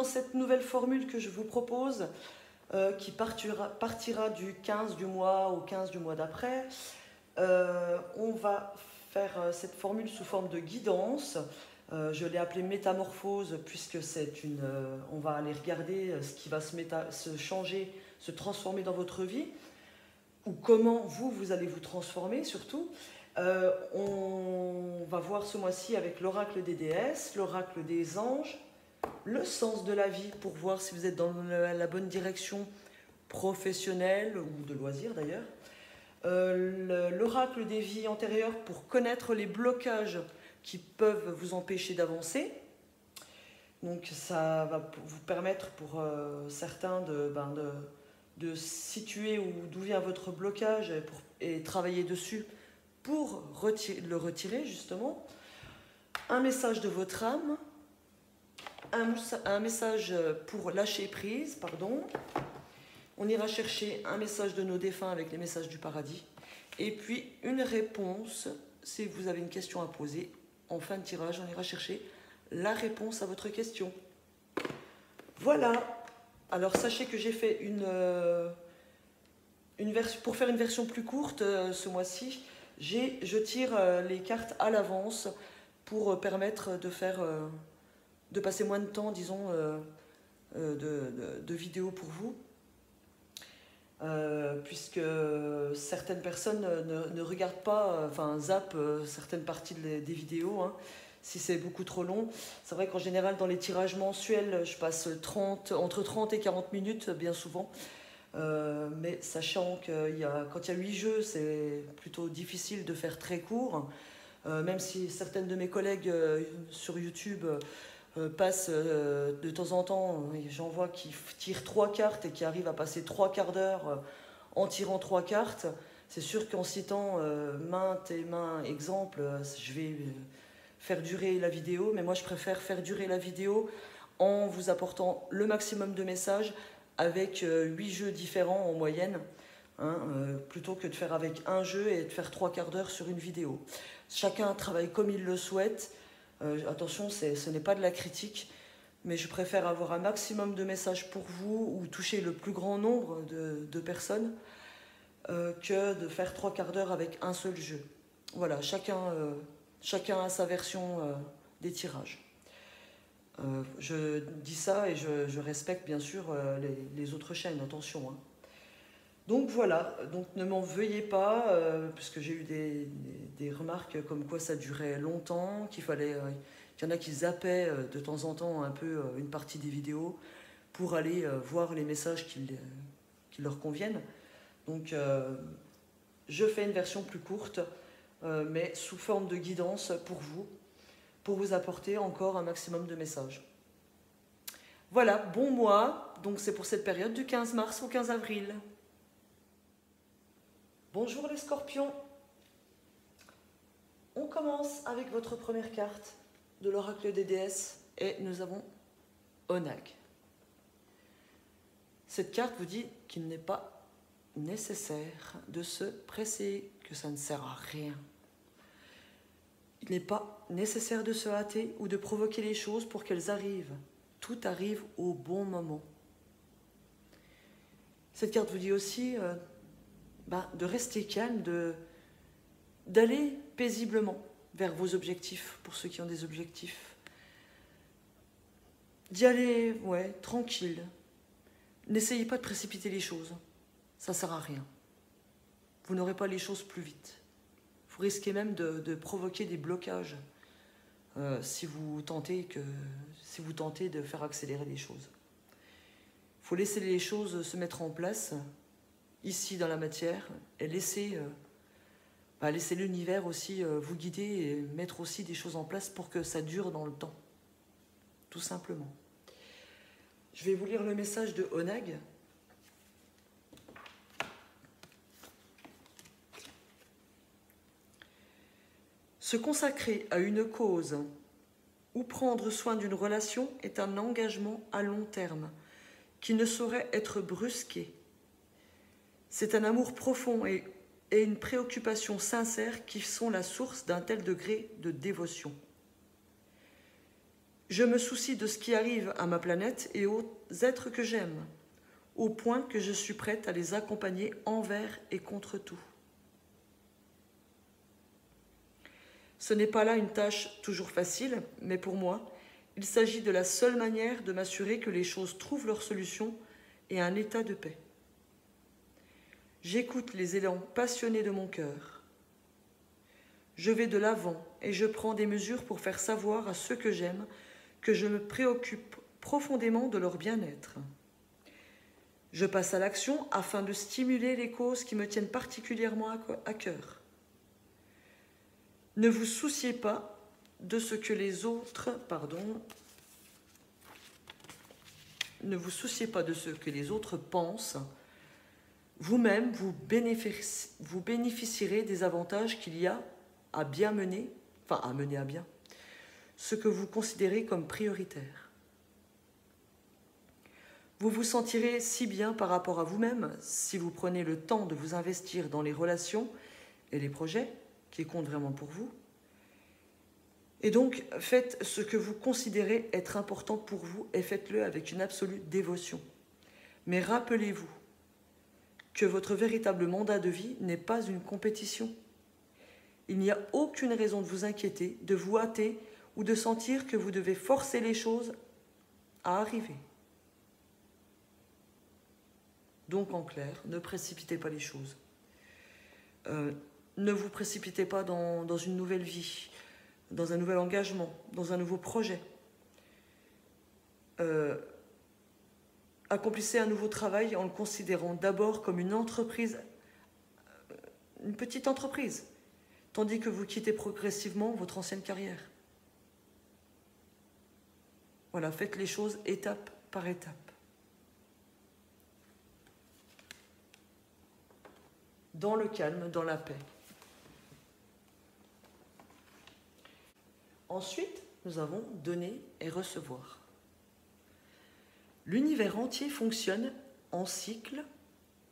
cette nouvelle formule que je vous propose, qui partira du 15 du mois au 15 du mois d'après, on va faire cette formule sous forme de guidance. Je l'ai appelée métamorphose puisque on va aller regarder ce qui va se changer, se transformer dans votre vie, ou comment vous allez vous transformer surtout. On va voir ce mois-ci avec l'oracle des déesses, l'oracle des anges, le sens de la vie pour voir si vous êtes dans la bonne direction professionnelle ou de loisirs d'ailleurs. L'oracle des vies antérieures pour connaître les blocages qui peuvent vous empêcher d'avancer. Donc ça va vous permettre pour certains de situer d'où vient votre blocage et travailler dessus pour le retirer justement. Un message de votre âme, un message pour lâcher prise, pardon. On ira chercher un message de nos défunts avec les messages du paradis. Et puis une réponse, si vous avez une question à poser, en fin de tirage, on ira chercher la réponse à votre question. Voilà. Alors sachez que j'ai fait pour faire une version plus courte ce mois-ci, je tire les cartes à l'avance pour permettre de passer moins de temps, disons, de vidéos pour vous. Puisque certaines personnes ne regardent pas, zappent certaines parties des vidéos, hein, si c'est beaucoup trop long. C'est vrai qu'en général, dans les tirages mensuels, je passe entre 30 et 40 minutes, bien souvent. Mais sachant que quand il y a 8 jeux, c'est plutôt difficile de faire très court. Même si certaines de mes collègues sur YouTube passent de temps en temps, j'en vois qui tirent 3 cartes et qui arrivent à passer 3 quarts d'heure en tirant 3 cartes. C'est sûr qu'en citant maintes et maints exemples, je vais faire durer la vidéo, mais moi je préfère faire durer la vidéo en vous apportant le maximum de messages avec 8 jeux différents en moyenne, hein, plutôt que de faire avec un jeu et de faire 3 quarts d'heure sur une vidéo. Chacun travaille comme il le souhaite. Attention, ce n'est pas de la critique, mais je préfère avoir un maximum de messages pour vous ou toucher le plus grand nombre de personnes que de faire 3 quarts d'heure avec un seul jeu. Voilà, chacun a sa version des tirages. Je dis ça et je respecte bien sûr les autres chaînes, attention, hein. Donc voilà, donc ne m'en veuillez pas, puisque j'ai eu des remarques comme quoi ça durait longtemps, qu'il y en a qui zappaient de temps en temps un peu une partie des vidéos pour aller voir les messages qui leur conviennent. Donc je fais une version plus courte, mais sous forme de guidance pour vous apporter encore un maximum de messages. Voilà, bon mois, donc c'est pour cette période du 15 mars au 15 avril. Bonjour les scorpions. On commence avec votre première carte de l'oracle des déesses et nous avons Onag. Cette carte vous dit qu'il n'est pas nécessaire de se presser, que ça ne sert à rien. Il n'est pas nécessaire de se hâter ou de provoquer les choses pour qu'elles arrivent. Tout arrive au bon moment. Cette carte vous dit aussi de rester calme, d'aller paisiblement vers vos objectifs, pour ceux qui ont des objectifs. D'y aller, tranquille. N'essayez pas de précipiter les choses. Ça ne sert à rien. Vous n'aurez pas les choses plus vite. Vous risquez même de provoquer des blocages si vous tentez de faire accélérer les choses. Il faut laisser les choses se mettre en place ici dans la matière et laisser l'univers aussi vous guider et mettre aussi des choses en place pour que ça dure dans le temps. Tout simplement. Je vais vous lire le message de Onag. Se consacrer à une cause ou prendre soin d'une relation est un engagement à long terme qui ne saurait être brusqué. C'est un amour profond et une préoccupation sincère qui sont la source d'un tel degré de dévotion. Je me soucie de ce qui arrive à ma planète et aux êtres que j'aime, au point que je suis prête à les accompagner envers et contre tout. Ce n'est pas là une tâche toujours facile, mais pour moi, il s'agit de la seule manière de m'assurer que les choses trouvent leur solution et un état de paix. J'écoute les élans passionnés de mon cœur. Je vais de l'avant et je prends des mesures pour faire savoir à ceux que j'aime que je me préoccupe profondément de leur bien-être. Je passe à l'action afin de stimuler les causes qui me tiennent particulièrement à cœur. Ne vous souciez pas de ce que les autres, ne vous souciez pas de ce que les autres pensent. Vous-même, vous bénéficierez des avantages qu'il y a à bien mener, à mener à bien, ce que vous considérez comme prioritaire. Vous vous sentirez si bien par rapport à vous-même si vous prenez le temps de vous investir dans les relations et les projets qui comptent vraiment pour vous. Et donc, faites ce que vous considérez être important pour vous et faites-le avec une absolue dévotion. Mais rappelez-vous que votre véritable mandat de vie n'est pas une compétition. Il n'y a aucune raison de vous inquiéter, de vous hâter ou de sentir que vous devez forcer les choses à arriver. Donc, en clair, ne précipitez pas les choses. Ne vous précipitez pas dans une nouvelle vie, dans un nouvel engagement, dans un nouveau projet. Accomplissez un nouveau travail en le considérant d'abord comme une entreprise, une petite entreprise, tandis que vous quittez progressivement votre ancienne carrière. Voilà, faites les choses étape par étape. Dans le calme, dans la paix. Ensuite, nous avons donner et recevoir. L'univers entier fonctionne en cycle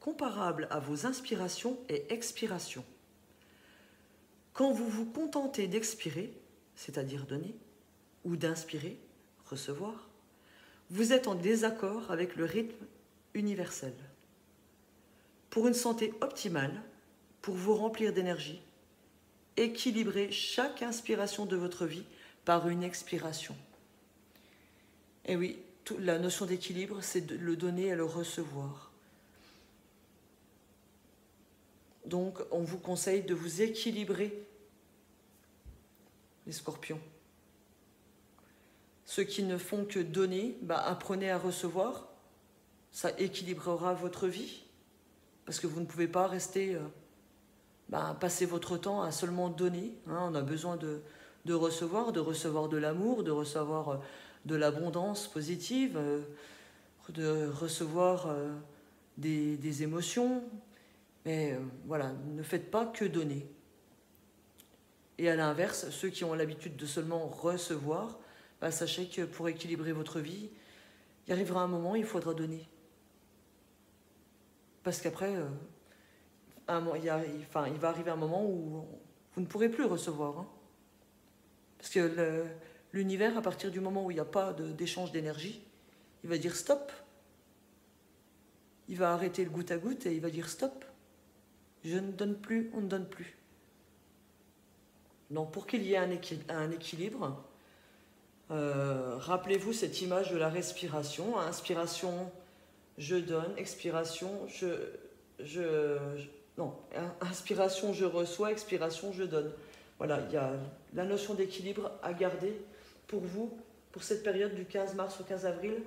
comparable à vos inspirations et expirations. Quand vous vous contentez d'expirer, c'est-à-dire donner, ou d'inspirer, recevoir, vous êtes en désaccord avec le rythme universel. Pour une santé optimale, pour vous remplir d'énergie, équilibrez chaque inspiration de votre vie par une expiration. Et oui, la notion d'équilibre, c'est de le donner et le recevoir. Donc, on vous conseille de vous équilibrer, les scorpions. Ceux qui ne font que donner, apprenez à recevoir. Ça équilibrera votre vie. Parce que vous ne pouvez pas rester, passer votre temps à seulement donner. On a besoin de recevoir de l'amour, de recevoir de l'abondance positive, de recevoir des émotions. Mais voilà, ne faites pas que donner. Et à l'inverse, ceux qui ont l'habitude de seulement recevoir, sachez que pour équilibrer votre vie, il arrivera un moment où il faudra donner. Parce qu'après, il va arriver un moment où vous ne pourrez plus recevoir. Parce que l'univers, à partir du moment où il n'y a pas d'échange d'énergie, il va dire stop. Il va arrêter le goutte à goutte et il va dire stop. Je ne donne plus, on ne donne plus. Donc pour qu'il y ait un équilibre, rappelez-vous cette image de la respiration. Inspiration, je donne. Expiration, inspiration, je reçois. Expiration, je donne. Voilà, il y a la notion d'équilibre à garder pour vous, pour cette période du 15 mars au 15 avril.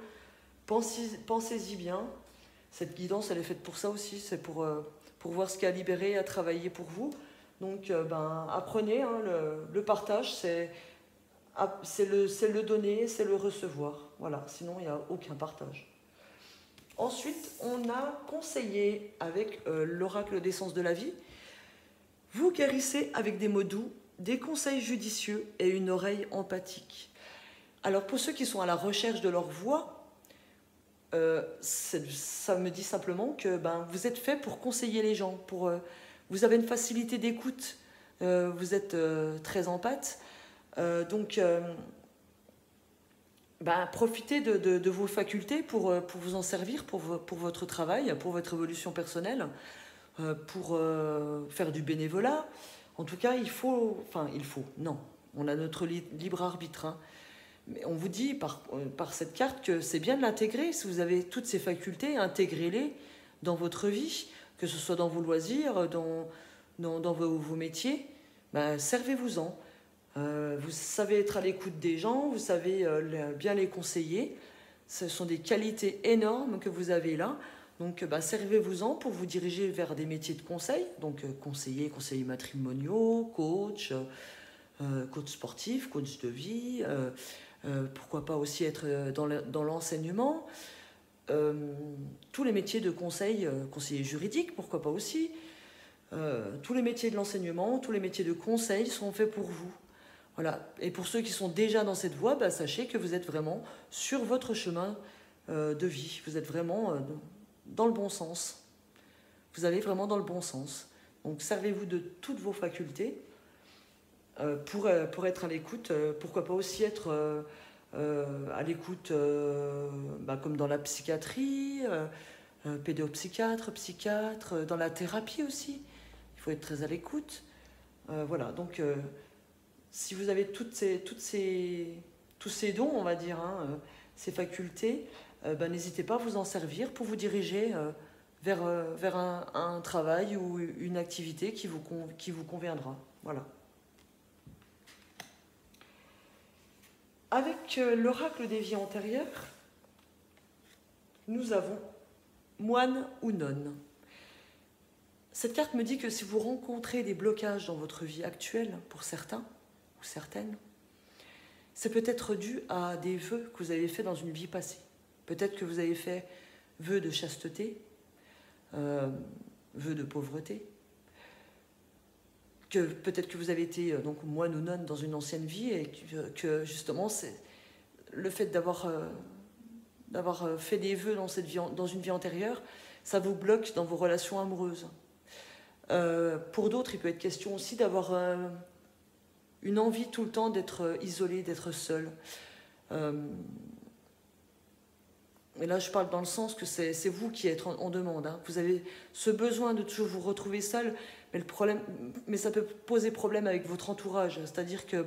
Pensez-y bien. Cette guidance, elle est faite pour ça aussi. C'est pour voir ce qu'il y a à libérer, à travailler pour vous. Donc, apprenez, le partage, c'est le donner, c'est le recevoir. Voilà, sinon, il n'y a aucun partage. Ensuite, on a conseillé avec l'oracle des sens de la vie, vous guérissez avec des mots doux, des conseils judicieux et une oreille empathique. Alors, pour ceux qui sont à la recherche de leur voix, ça me dit simplement que vous êtes fait pour conseiller les gens, vous avez une facilité d'écoute, vous êtes très empathe, donc profitez de vos facultés pour vous en servir, pour votre travail, pour votre évolution personnelle, pour faire du bénévolat. En tout cas, non, on a notre libre arbitre, hein. Mais on vous dit par cette carte que c'est bien de l'intégrer. Si vous avez toutes ces facultés, intégrez-les dans votre vie, que ce soit dans vos loisirs, dans vos métiers, servez-vous-en. Vous savez être à l'écoute des gens, vous savez bien les conseiller. Ce sont des qualités énormes que vous avez là. Donc servez-vous-en pour vous diriger vers des métiers de conseil. Donc conseiller matrimoniaux, coach sportif, coach de vie, pourquoi pas aussi être dans l'enseignement. Tous les métiers de conseil, conseiller juridique, pourquoi pas aussi. Tous les métiers de l'enseignement, tous les métiers de conseil sont faits pour vous. Voilà. Et pour ceux qui sont déjà dans cette voie, sachez que vous êtes vraiment sur votre chemin de vie. Vous êtes vraiment dans le bon sens. Vous allez vraiment dans le bon sens. Donc servez-vous de toutes vos facultés pour être à l'écoute. Pourquoi pas aussi être à l'écoute comme dans la psychiatrie, pédopsychiatre, psychiatre, dans la thérapie aussi. Il faut être très à l'écoute. Voilà, donc si vous avez tous ces dons, on va dire, hein, ces facultés, n'hésitez pas à vous en servir pour vous diriger vers un travail ou une activité qui vous conviendra. Voilà. Avec l'oracle des vies antérieures, nous avons moine ou nonne. Cette carte me dit que si vous rencontrez des blocages dans votre vie actuelle, pour certains ou certaines, c'est peut-être dû à des vœux que vous avez faits dans une vie passée. Peut-être que vous avez fait vœux de chasteté, vœux de pauvreté, que peut-être que vous avez été donc moine ou nonne dans une ancienne vie et que justement c'est le fait d'avoir fait des vœux dans une vie antérieure, ça vous bloque dans vos relations amoureuses. Pour d'autres, il peut être question aussi d'avoir une envie tout le temps d'être isolé, d'être seul. Et là, je parle dans le sens que c'est vous qui êtes en demande, hein. Vous avez ce besoin de toujours vous retrouver seul, mais ça peut poser problème avec votre entourage. C'est-à-dire que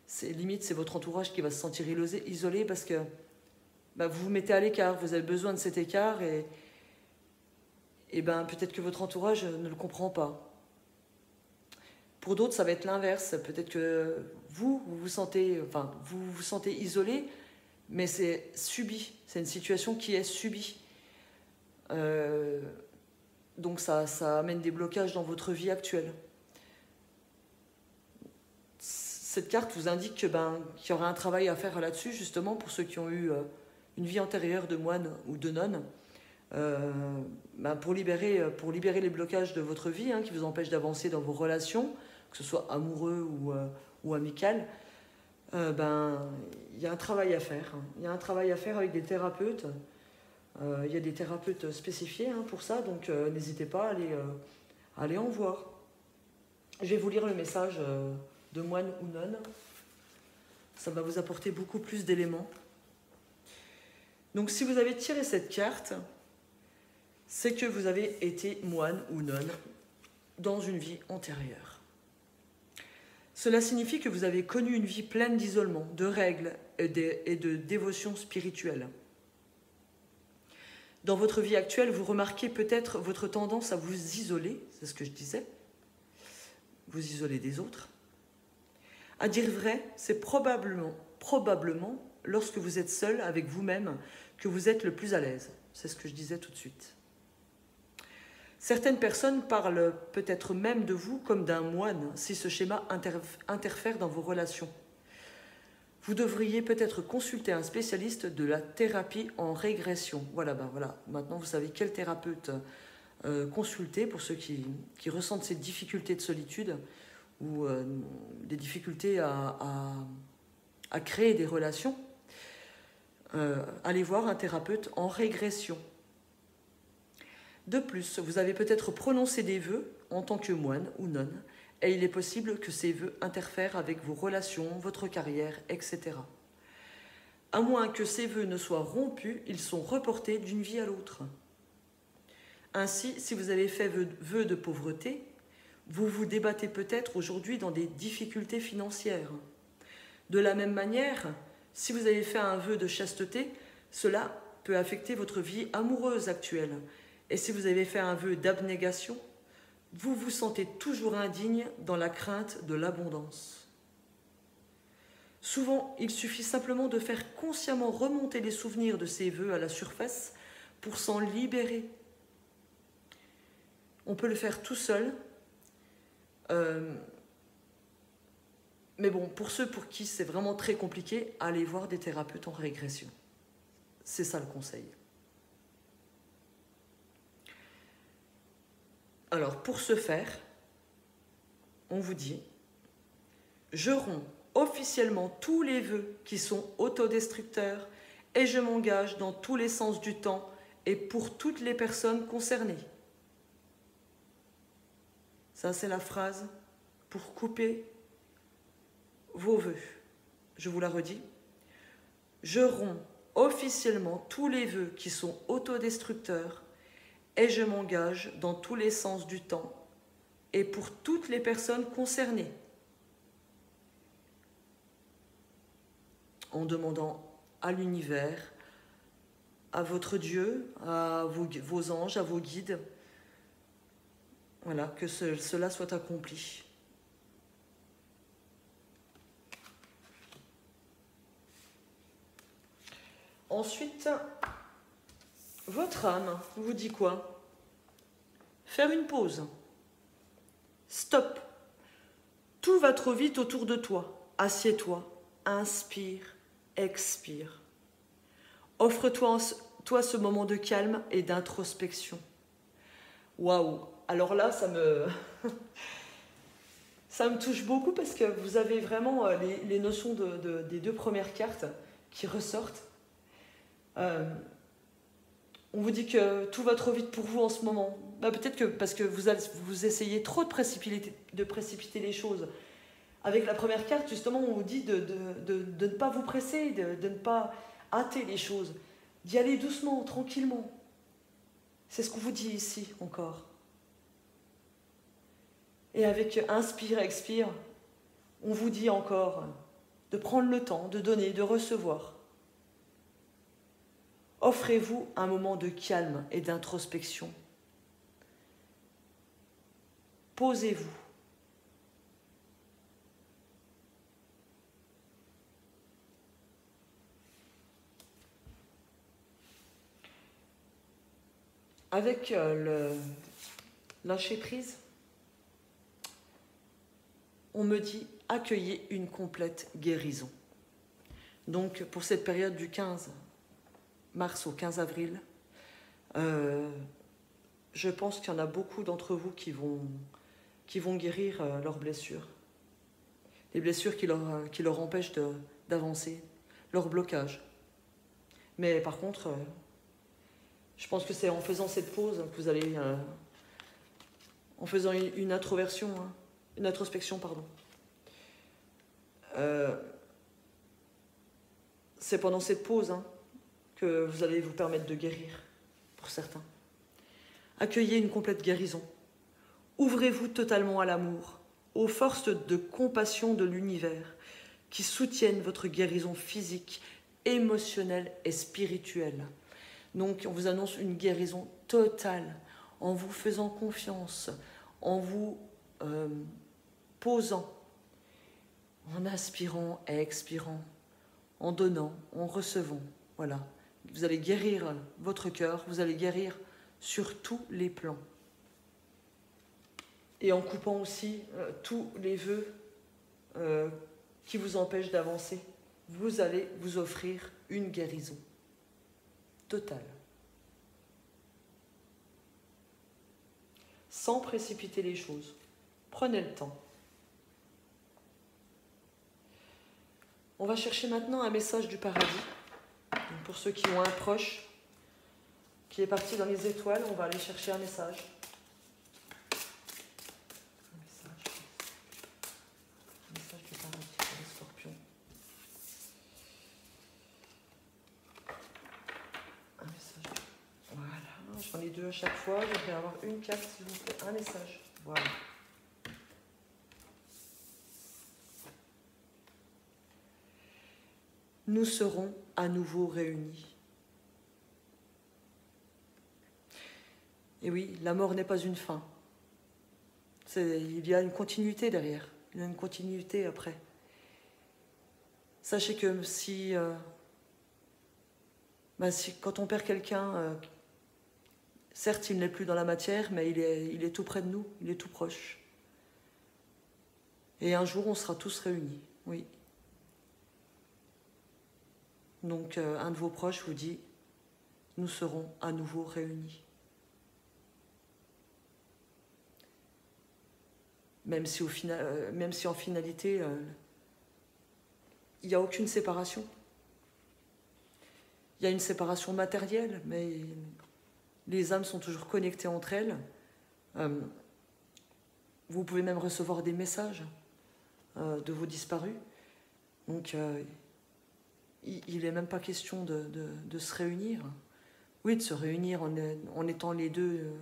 c'est votre entourage qui va se sentir isolé parce que vous vous mettez à l'écart, vous avez besoin de cet écart et peut-être que votre entourage ne le comprend pas. Pour d'autres, ça va être l'inverse. Peut-être que vous vous sentez isolé, mais c'est subi. C'est une situation qui est subie. Donc ça amène des blocages dans votre vie actuelle. Cette carte vous indique qu'il y aura un travail à faire là-dessus, justement, pour ceux qui ont eu une vie antérieure de moine ou de nonne, pour libérer les blocages de votre vie, hein, qui vous empêchent d'avancer dans vos relations, que ce soit amoureux ou amical. Il y a un travail à faire. Il y a un travail à faire avec des thérapeutes. Il y a des thérapeutes spécifiés pour ça, donc n'hésitez pas à aller en voir. Je vais vous lire le message de moine ou nonne. Ça va vous apporter beaucoup plus d'éléments. Donc si vous avez tiré cette carte, c'est que vous avez été moine ou nonne dans une vie antérieure. Cela signifie que vous avez connu une vie pleine d'isolement, de règles et de dévotion spirituelle. Dans votre vie actuelle, vous remarquez peut-être votre tendance à vous isoler, c'est ce que je disais, vous isoler des autres. À dire vrai, c'est probablement lorsque vous êtes seul avec vous-même que vous êtes le plus à l'aise. C'est ce que je disais tout de suite. Certaines personnes parlent peut-être même de vous comme d'un moine si ce schéma interfère dans vos relations. Vous devriez peut-être consulter un spécialiste de la thérapie en régression. Voilà. Maintenant, vous savez quel thérapeute consulter pour ceux qui ressentent ces difficultés de solitude ou des difficultés à créer des relations. Allez voir un thérapeute en régression. De plus, vous avez peut-être prononcé des vœux en tant que moine ou nonne, et il est possible que ces vœux interfèrent avec vos relations, votre carrière, etc. À moins que ces vœux ne soient rompus, ils sont reportés d'une vie à l'autre. Ainsi, si vous avez fait vœu de pauvreté, vous vous débattez peut-être aujourd'hui dans des difficultés financières. De la même manière, si vous avez fait un vœu de chasteté, cela peut affecter votre vie amoureuse actuelle. Et si vous avez fait un vœu d'abnégation, vous vous sentez toujours indigne dans la crainte de l'abondance. Souvent, il suffit simplement de faire consciemment remonter les souvenirs de ces vœux à la surface pour s'en libérer. On peut le faire tout seul, mais bon, pour ceux pour qui c'est vraiment très compliqué, allez voir des thérapeutes en régression. C'est ça le conseil. Alors, pour ce faire, on vous dit, je romps officiellement tous les vœux qui sont autodestructeurs et je m'engage dans tous les sens du temps et pour toutes les personnes concernées. Ça, c'est la phrase pour couper vos vœux. Je vous la redis. Je romps officiellement tous les vœux qui sont autodestructeurs et je m'engage dans tous les sens du temps et pour toutes les personnes concernées. En demandant à l'univers, à votre Dieu, à vos anges, à vos guides, voilà, que cela soit accompli. Ensuite, votre âme vous dit quoi? Faire une pause. Stop. Tout va trop vite autour de toi. Assieds-toi, inspire, expire. Offre-toi ce moment de calme et d'introspection. Waouh! Alors là, ça me touche beaucoup parce que vous avez vraiment les notions des deux premières cartes qui ressortent. On vous dit que tout va trop vite pour vous en ce moment. Bah, peut-être que parce que vous essayez trop de précipiter les choses. Avec la première carte, justement, on vous dit de ne pas vous presser, de ne pas hâter les choses, d'y aller doucement, tranquillement. C'est ce qu'on vous dit ici encore. Et avec inspire, expire, on vous dit encore de prendre le temps, de donner, de recevoir. Offrez-vous un moment de calme et d'introspection. Posez-vous. Avec le lâcher prise, on me dit accueillez une complète guérison. Donc pour cette période du 15 mars au 15 avril, je pense qu'il y en a beaucoup d'entre vous qui vont guérir leurs blessures. Les blessures qui leur empêchent d'avancer, leurs blocages. Mais par contre, je pense que c'est en faisant cette pause que vous allez, en faisant une introspection, pardon. C'est pendant cette pause que vous allez vous permettre de guérir, pour certains. Accueillez une complète guérison. Ouvrez-vous totalement à l'amour, aux forces de compassion de l'univers qui soutiennent votre guérison physique, émotionnelle et spirituelle. Donc, on vous annonce une guérison totale, en vous faisant confiance, en vous posant, en inspirant et expirant, en donnant, en recevant. Voilà. Vous allez guérir votre cœur, vous allez guérir sur tous les plans. Et en coupant aussi tous les vœux qui vous empêchent d'avancer, vous allez vous offrir une guérison totale. Sans précipiter les choses. Prenez le temps. On va chercher maintenant un message du paradis. Donc pour ceux qui ont un proche qui est parti dans les étoiles, on va aller chercher un message. Un message du paradis pour les scorpions. j'en ai deux à chaque fois. Je vais avoir une carte, s'il vous plaît, un message. Voilà. Nous serons à nouveau réunis. Et oui, la mort n'est pas une fin. Il y a une continuité derrière. Il y a une continuité après. Sachez que si quand on perd quelqu'un, certes il n'est plus dans la matière, mais il est tout près de nous, il est tout proche. Et un jour on sera tous réunis, oui. Donc un de vos proches vous dit, nous serons à nouveau réunis. Même si en finalité, il n'y a aucune séparation. Il y a une séparation matérielle, mais les âmes sont toujours connectées entre elles. Vous pouvez même recevoir des messages de vos disparus. Donc, il n'est même pas question de se réunir. Oui, de se réunir en étant les deux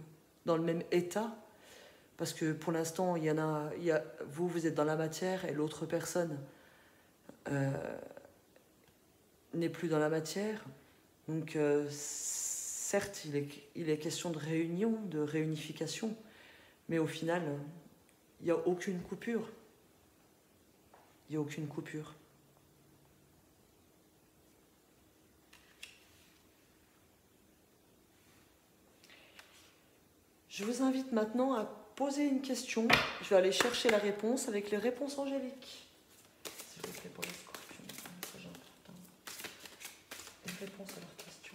dans le même état. Parce que pour l'instant, vous êtes dans la matière et l'autre personne n'est plus dans la matière. Donc, certes, il est question de réunion, de réunification, mais au final, il n'y a aucune coupure. Il n'y a aucune coupure. Je vous invite maintenant à poser une question. Je vais aller chercher la réponse avec les réponses angéliques. S'il vous plaît, pour les scorpions, un message important. Une réponse à leurs questions.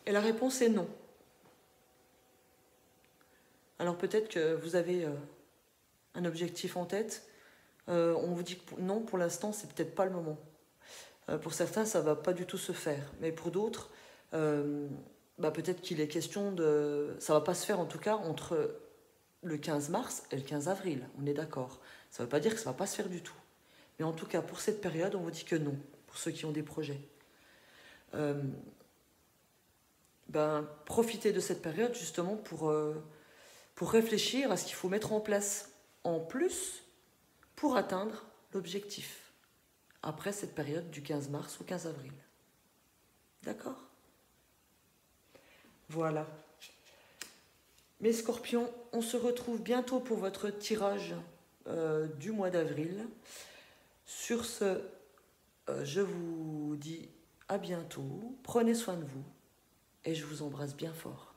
Et la réponse est non. Alors peut-être que vous avez un objectif en tête. On vous dit que non, pour l'instant, c'est peut-être pas le moment. Pour certains, ça va pas du tout se faire. Mais pour d'autres, peut-être qu'il est question de... Ça va pas se faire en tout cas entre le 15 mars et le 15 avril. On est d'accord. Ça veut pas dire que ça va pas se faire du tout. Mais en tout cas, pour cette période, on vous dit que non. Pour ceux qui ont des projets. Profitez de cette période justement pour réfléchir à ce qu'il faut mettre en place en plus pour atteindre l'objectif après cette période du 15 mars au 15 avril. D'accord ? Voilà. Mes scorpions, on se retrouve bientôt pour votre tirage du mois d'avril. Sur ce, je vous dis à bientôt. Prenez soin de vous. Et je vous embrasse bien fort.